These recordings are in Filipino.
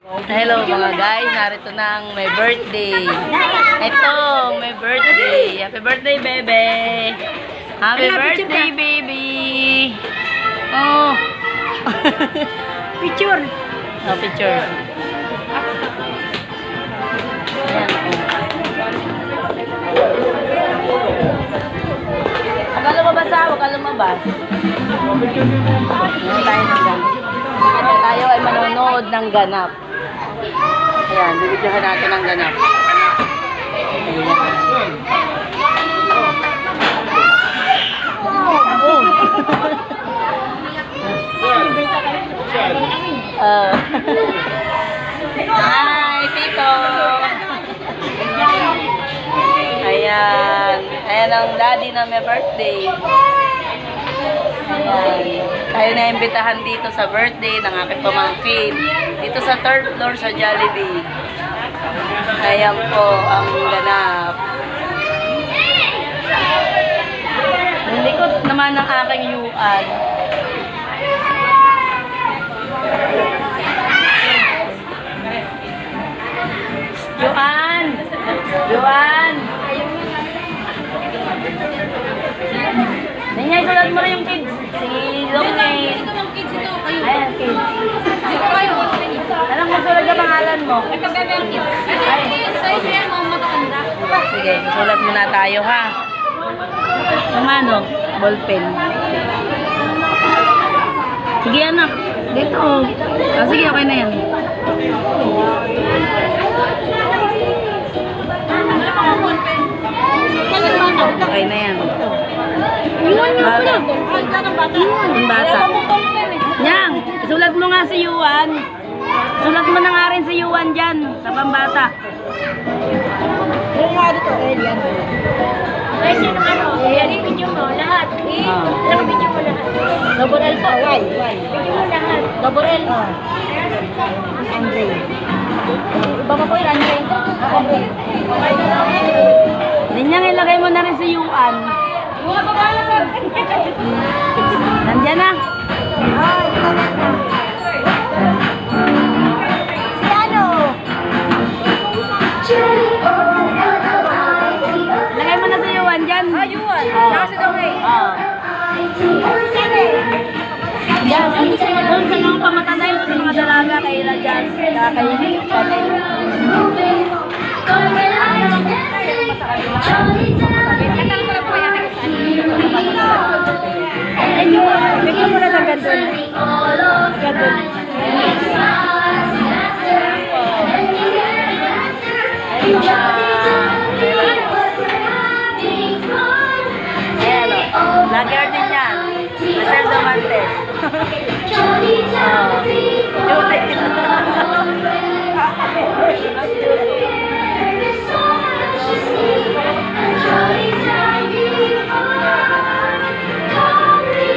Hello mga guys, narito na ang may birthday. Ito, may birthday. Happy birthday, bebe. Happy birthday, baby. Oh. Picture. Oh, picture. Ayan. Huwag ka lumabas ha, huwag ka lumabas. Tayo ay manonood ng ganap. Ayan, bibidyohan natin ang ganap. Ayan. Hi, Tito! Ayan. Ayan ang daddy na may birthday. Ayan. Tayo na-imbitahan dito sa birthday ng aking pamangkin. Dito sa 3rd floor sa Jollibee. Ayan po ang ganap. Ang likod naman ng aking yuan. Yuan! Yuan! Ninyay, sulat mo na yung kids. Si Longay. Ayan, kids. Anong masulat ka pangalan mo? Sige, sulat muna tayo ha. Yung ano? Ballpen. Sige anak. Dito. Ah, sige, okay na yan. Okay na yan. Yung bata. Yang, isulat mo nga si Yuan. Sulat mo na nga rin si Yuan dyan, sa pambata. Yung nga dito, Elian. Ay, sino ano? Yan yung video mo, lahat. Ilang video mo lahat. Double L po, Y. Video mo lahat. Double L. Andre. Iba pa po yung Andre. Andre. Ninyang, ilagay mo na rin si Yuan. Mga babae. Nandyan na. Si ano? Ilagay mo na si Yuan dyan. Yuan. Oh. Naka si Dongay. Oh. Yan, doon sa mga pamatanay, sa mga dalaga, kay Rajas, kay Panay. Bigyan mo na lang gandun. Gandun. Ayan o. Lager din yan. Marcel Domantes.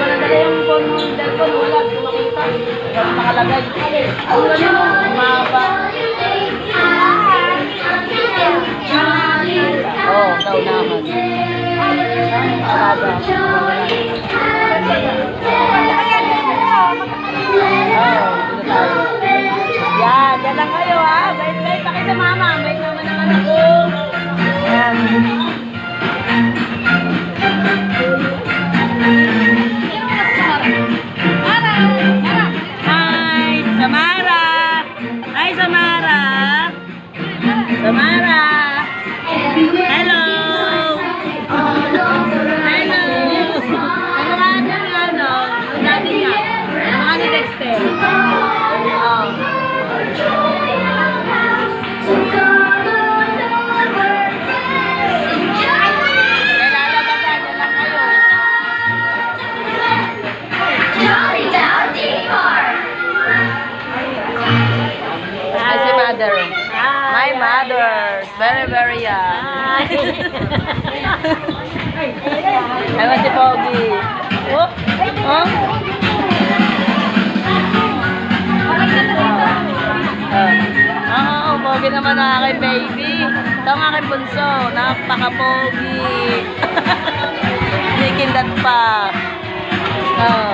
Manadala yung phone mo. Dahil phone wala. Kung makita. Huwag nakalagay. Ang gano'n mo. Umaba. Oo, kaunahan. Alaga. Yan, yan lang kayo ha. Bait-bait pa kayo sa mama. Bait naman naman ako. Yan. Hi, Samara. Hi, Samara. Samara. Hello. Hello. Ano nga ano? Ang dati niya. Ang mga ni Dexter. Oh. Hi, si mother. My mother. Very, very young. Ewan si Pogi. Oh? Oh? Oo, Pogi naman ang aking baby. Ito ang aking bunso. Napaka-Pogi. Nikindat pa. Oh.